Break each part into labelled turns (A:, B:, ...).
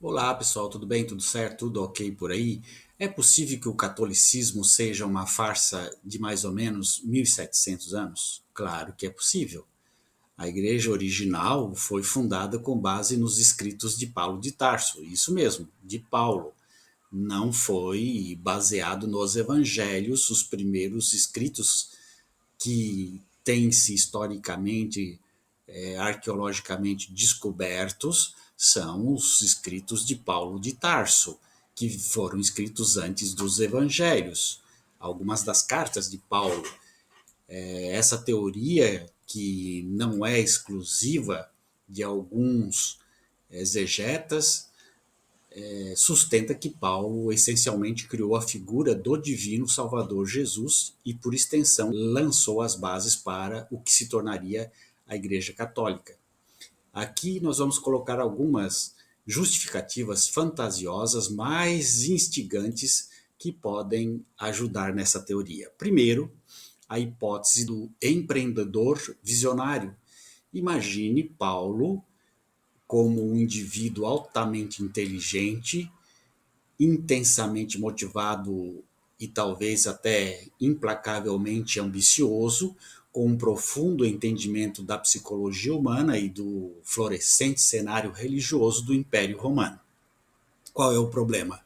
A: Olá pessoal, tudo bem? Tudo certo? Tudo ok por aí? É possível que o catolicismo seja uma farsa de mais ou menos 1700 anos? Claro que é possível. A igreja original foi fundada com base nos escritos de Paulo de Tarso, isso mesmo, de Paulo. Não foi baseado nos evangelhos, os primeiros escritos que têm-se historicamente, arqueologicamente descobertos, são os escritos de Paulo de Tarso, que foram escritos antes dos evangelhos. Algumas das cartas de Paulo. Essa teoria, que não é exclusiva de alguns exegetas, sustenta que Paulo essencialmente criou a figura do divino Salvador Jesus e, por extensão, lançou as bases para o que se tornaria a Igreja Católica. Aqui nós vamos colocar algumas justificativas fantasiosas mais instigantes que podem ajudar nessa teoria. Primeiro, a hipótese do empreendedor visionário. Imagine Paulo como um indivíduo altamente inteligente, intensamente motivado e talvez até implacavelmente ambicioso, com um profundo entendimento da psicologia humana e do florescente cenário religioso do Império Romano. Qual é o problema?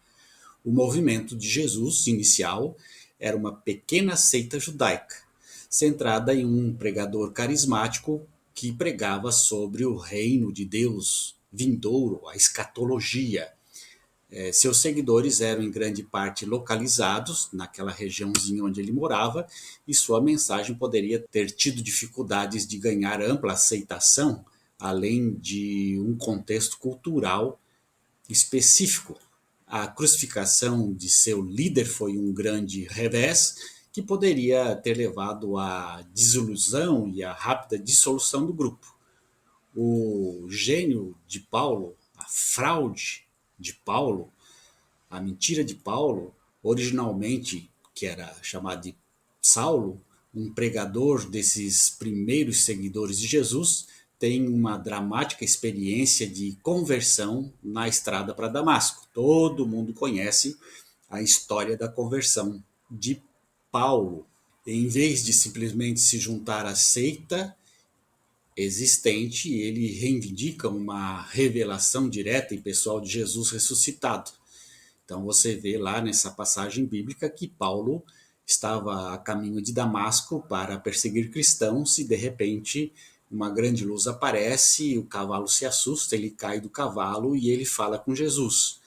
A: O movimento de Jesus inicial era uma pequena seita judaica, centrada em um pregador carismático que pregava sobre o reino de Deus vindouro, a escatologia. Seus seguidores eram em grande parte localizados naquela regiãozinha onde ele morava, e sua mensagem poderia ter tido dificuldades de ganhar ampla aceitação, além de um contexto cultural específico. A crucificação de seu líder foi um grande revés que poderia ter levado à desilusão e à rápida dissolução do grupo. O gênio de Paulo, a fraude de Paulo, a mentira de Paulo, originalmente, que era chamado de Saulo, um pregador desses primeiros seguidores de Jesus, tem uma dramática experiência de conversão na estrada para Damasco. Todo mundo conhece a história da conversão de Paulo. Em vez de simplesmente se juntar à seita existente, ele reivindica uma revelação direta e pessoal de Jesus ressuscitado. Então você vê lá nessa passagem bíblica que Paulo estava a caminho de Damasco para perseguir cristãos e de repente uma grande luz aparece, o cavalo se assusta, ele cai do cavalo e ele fala com Jesus.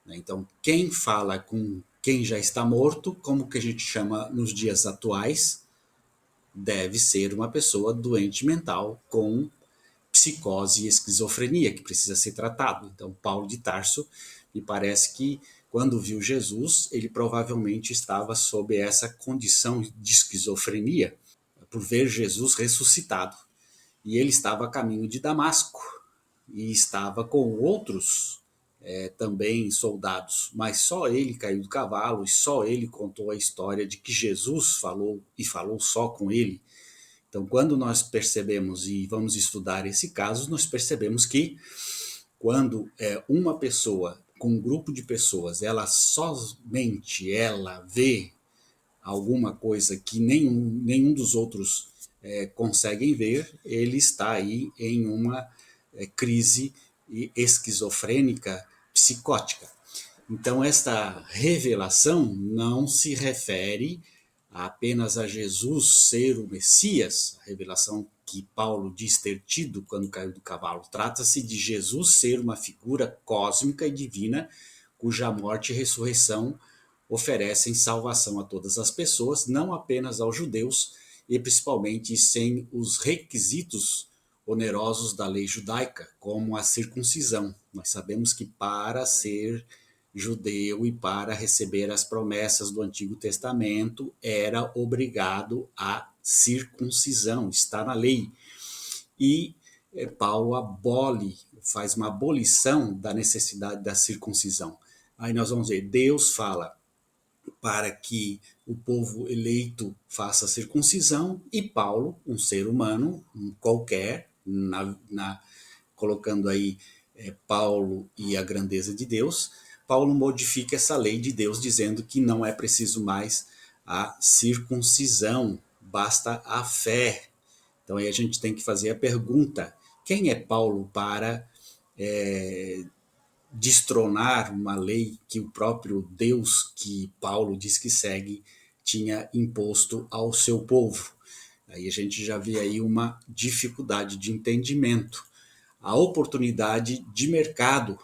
A: Então quem fala com quem já está morto, como que a gente chama nos dias atuais, deve ser uma pessoa doente mental com psicose e esquizofrenia, que precisa ser tratado. Então, Paulo de Tarso, me parece que quando viu Jesus, ele provavelmente estava sob essa condição de esquizofrenia, por ver Jesus ressuscitado. E ele estava a caminho de Damasco, e estava com outros também soldados, mas só ele caiu do cavalo e só ele contou a história de que Jesus falou e falou só com ele. Então, quando nós percebemos e vamos estudar esse caso, nós percebemos que quando uma pessoa com um grupo de pessoas, ela somente ela vê alguma coisa que nenhum dos outros conseguem ver, ele está aí em uma crise esquizofrênica psicótica. Então, esta revelação não se refere apenas a Jesus ser o Messias, a revelação que Paulo diz ter tido quando caiu do cavalo. Trata-se de Jesus ser uma figura cósmica e divina, cuja morte e ressurreição oferecem salvação a todas as pessoas, não apenas aos judeus, e principalmente sem os requisitos onerosos da lei judaica, como a circuncisão. Nós sabemos que para ser judeu e para receber as promessas do Antigo Testamento era obrigado à circuncisão, está na lei. E Paulo faz uma abolição da necessidade da circuncisão. Aí nós vamos ver, Deus fala para que o povo eleito faça a circuncisão, e Paulo, um ser humano, um qualquer, colocando aí Paulo e a grandeza de Deus, Paulo modifica essa lei de Deus dizendo que não é preciso mais a circuncisão, basta a fé. Então aí a gente tem que fazer a pergunta: quem é Paulo para destronar uma lei que o próprio Deus que Paulo diz que segue tinha imposto ao seu povo? Aí a gente já vê aí uma dificuldade de entendimento. A oportunidade de mercado.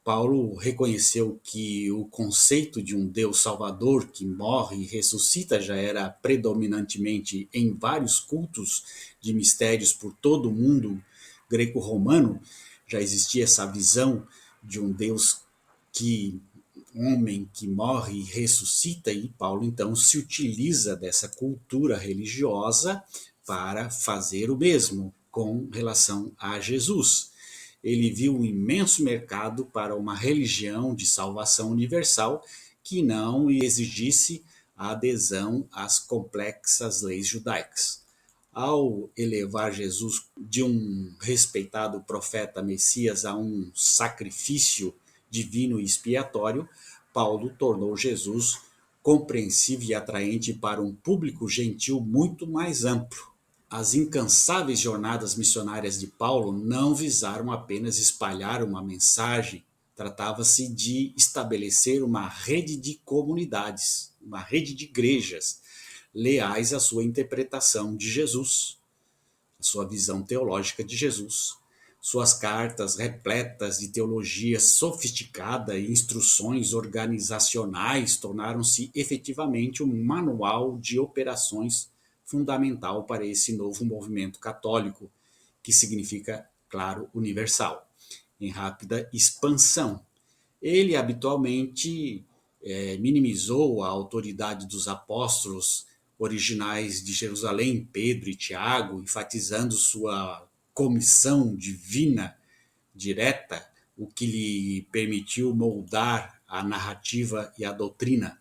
A: Paulo reconheceu que o conceito de um Deus Salvador que morre e ressuscita já era predominantemente em vários cultos de mistérios por todo o mundo greco-romano. Já existia essa visão de um Deus que homem que morre e ressuscita, e Paulo então se utiliza dessa cultura religiosa para fazer o mesmo com relação a Jesus. Ele viu um imenso mercado para uma religião de salvação universal que não exigisse a adesão às complexas leis judaicas. Ao elevar Jesus de um respeitado profeta Messias a um sacrifício divino e expiatório, Paulo tornou Jesus compreensível e atraente para um público gentil muito mais amplo. As incansáveis jornadas missionárias de Paulo não visaram apenas espalhar uma mensagem, tratava-se de estabelecer uma rede de comunidades, uma rede de igrejas, leais à sua interpretação de Jesus, a sua visão teológica de Jesus. Suas cartas, repletas de teologia sofisticada e instruções organizacionais, tornaram-se efetivamente um manual de operações fundamental para esse novo movimento católico, que significa, claro, universal, em rápida expansão. Ele habitualmente minimizou a autoridade dos apóstolos originais de Jerusalém, Pedro e Tiago, enfatizando sua comissão divina direta, o que lhe permitiu moldar a narrativa e a doutrina.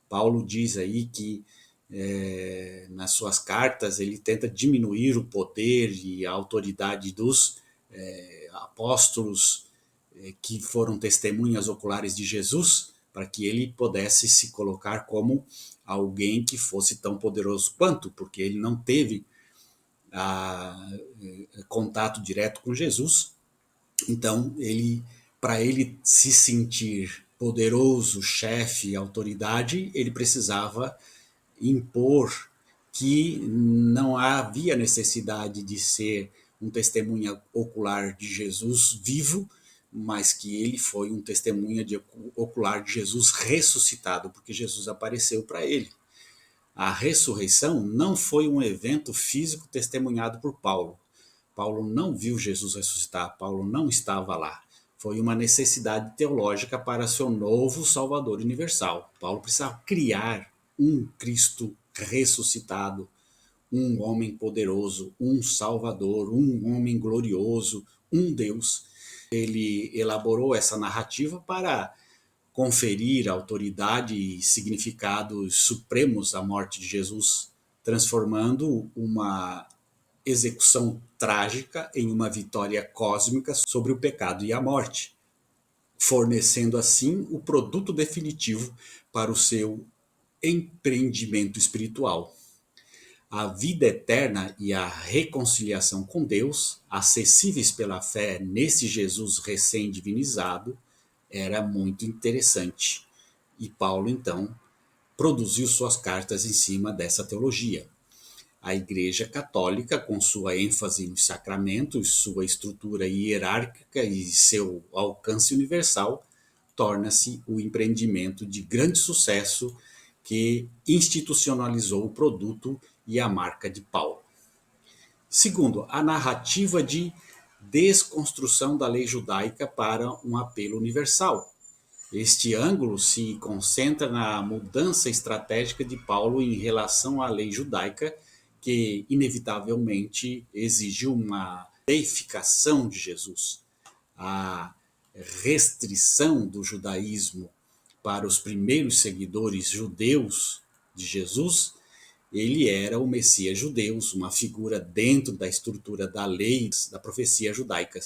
A: Paulo diz aí que nas suas cartas ele tenta diminuir o poder e a autoridade dos apóstolos que foram testemunhas oculares de Jesus, para que ele pudesse se colocar como alguém que fosse tão poderoso quanto, porque ele não teve contato direto com Jesus. Então, para ele se sentir poderoso, chefe, autoridade, ele precisava impor que não havia necessidade de ser um testemunha ocular de Jesus vivo, mas que ele foi um testemunha ocular de Jesus ressuscitado, porque Jesus apareceu para ele. A ressurreição não foi um evento físico testemunhado por Paulo. Paulo não viu Jesus ressuscitar, Paulo não estava lá. Foi uma necessidade teológica para seu novo Salvador universal. Paulo precisava criar um Cristo ressuscitado, um homem poderoso, um Salvador, um homem glorioso, um Deus. Ele elaborou essa narrativa para conferir autoridade e significados supremos à morte de Jesus, transformando uma execução trágica em uma vitória cósmica sobre o pecado e a morte, fornecendo assim o produto definitivo para o seu empreendimento espiritual. A vida eterna e a reconciliação com Deus, acessíveis pela fé nesse Jesus recém-divinizado, era muito interessante. E Paulo, então, produziu suas cartas em cima dessa teologia. A Igreja Católica, com sua ênfase nos sacramentos, sua estrutura hierárquica e seu alcance universal, torna-se o empreendimento de grande sucesso que institucionalizou o produto e a marca de Paulo. Segundo, a narrativa de desconstrução da lei judaica para um apelo universal. Este ângulo se concentra na mudança estratégica de Paulo em relação à lei judaica, que inevitavelmente exige uma deificação de Jesus. A restrição do judaísmo para os primeiros seguidores judeus de Jesus, ele era o Messias judeu, uma figura dentro da estrutura da lei, da profecia judaica.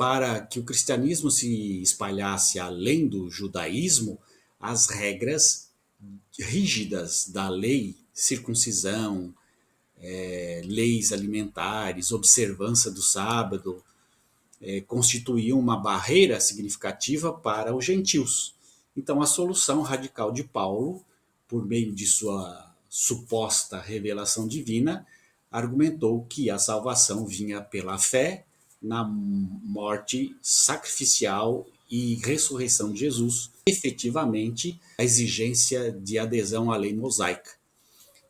A: Para que o cristianismo se espalhasse além do judaísmo, as regras rígidas da lei, circuncisão, leis alimentares, observância do sábado, constituíam uma barreira significativa para os gentios. Então, a solução radical de Paulo, por meio de sua suposta revelação divina, argumentou que a salvação vinha pela fé na morte sacrificial e ressurreição de Jesus, efetivamente a exigência de adesão à lei mosaica.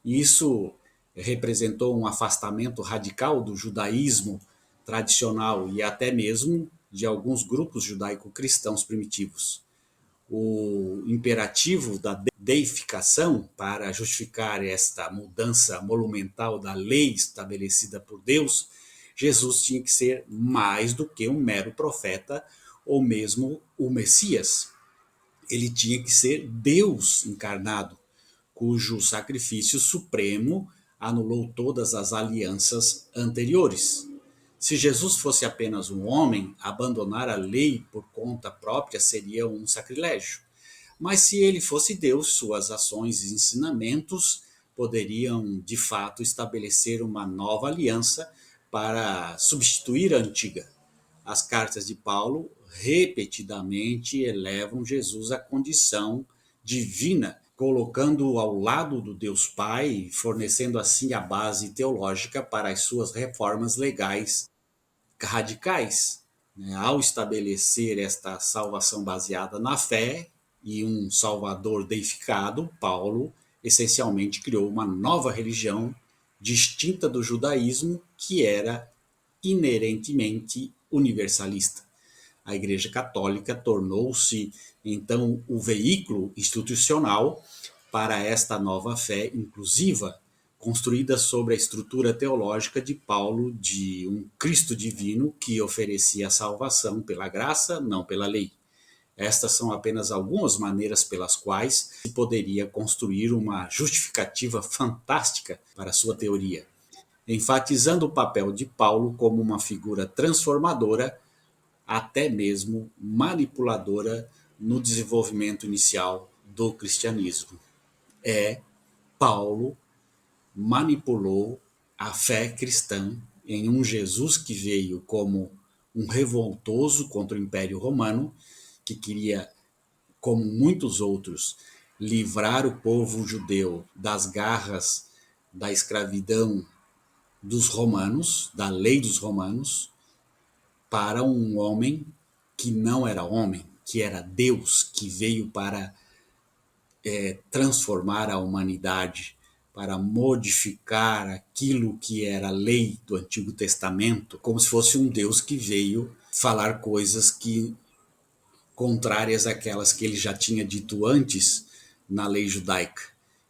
A: Isso representou um afastamento radical do judaísmo tradicional e até mesmo de alguns grupos judaico-cristãos primitivos. O imperativo da deificação, para justificar esta mudança monumental da lei estabelecida por Deus, Jesus tinha que ser mais do que um mero profeta ou mesmo o Messias. Ele tinha que ser Deus encarnado, cujo sacrifício supremo anulou todas as alianças anteriores. Se Jesus fosse apenas um homem, abandonar a lei por conta própria seria um sacrilégio. Mas se ele fosse Deus, suas ações e ensinamentos poderiam, de fato, estabelecer uma nova aliança para substituir a antiga. As cartas de Paulo repetidamente elevam Jesus à condição divina, colocando-o ao lado do Deus Pai, fornecendo assim a base teológica para as suas reformas legais radicais. Ao estabelecer esta salvação baseada na fé e um Salvador deificado, Paulo essencialmente criou uma nova religião distinta do judaísmo, que era inerentemente universalista. A Igreja Católica tornou-se, então, o veículo institucional para esta nova fé inclusiva, construída sobre a estrutura teológica de Paulo de um Cristo divino que oferecia a salvação pela graça, não pela lei. Estas são apenas algumas maneiras pelas quais se poderia construir uma justificativa fantástica para sua teoria, enfatizando o papel de Paulo como uma figura transformadora, até mesmo manipuladora, no desenvolvimento inicial do cristianismo. Paulo manipulou a fé cristã em um Jesus que veio como um revoltoso contra o Império Romano, que queria, como muitos outros, livrar o povo judeu das garras da escravidão dos romanos, da lei dos romanos, para um homem que não era homem, que era Deus, que veio para transformar a humanidade, para modificar aquilo que era a lei do Antigo Testamento, como se fosse um Deus que veio falar coisas que contrárias àquelas que ele já tinha dito antes na lei judaica.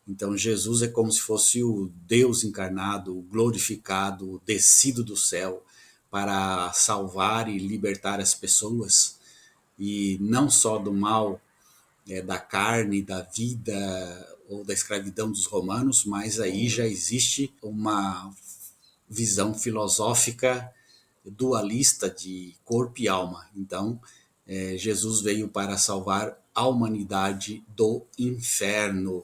A: Então Jesus é como se fosse o Deus encarnado, o glorificado, o descido do céu para salvar e libertar as pessoas, e não só do mal da carne, da vida ou da escravidão dos romanos, mas aí já existe uma visão filosófica dualista de corpo e alma. Então, Jesus veio para salvar a humanidade do inferno,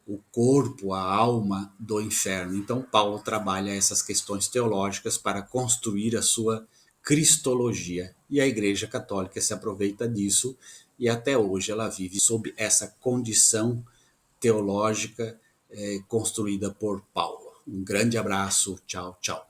A: o corpo, a alma do inferno. Então, Paulo trabalha essas questões teológicas para construir a sua cristologia. E a Igreja Católica se aproveita disso e até hoje ela vive sob essa condição teológica construída por Paulo. Um grande abraço, tchau, tchau.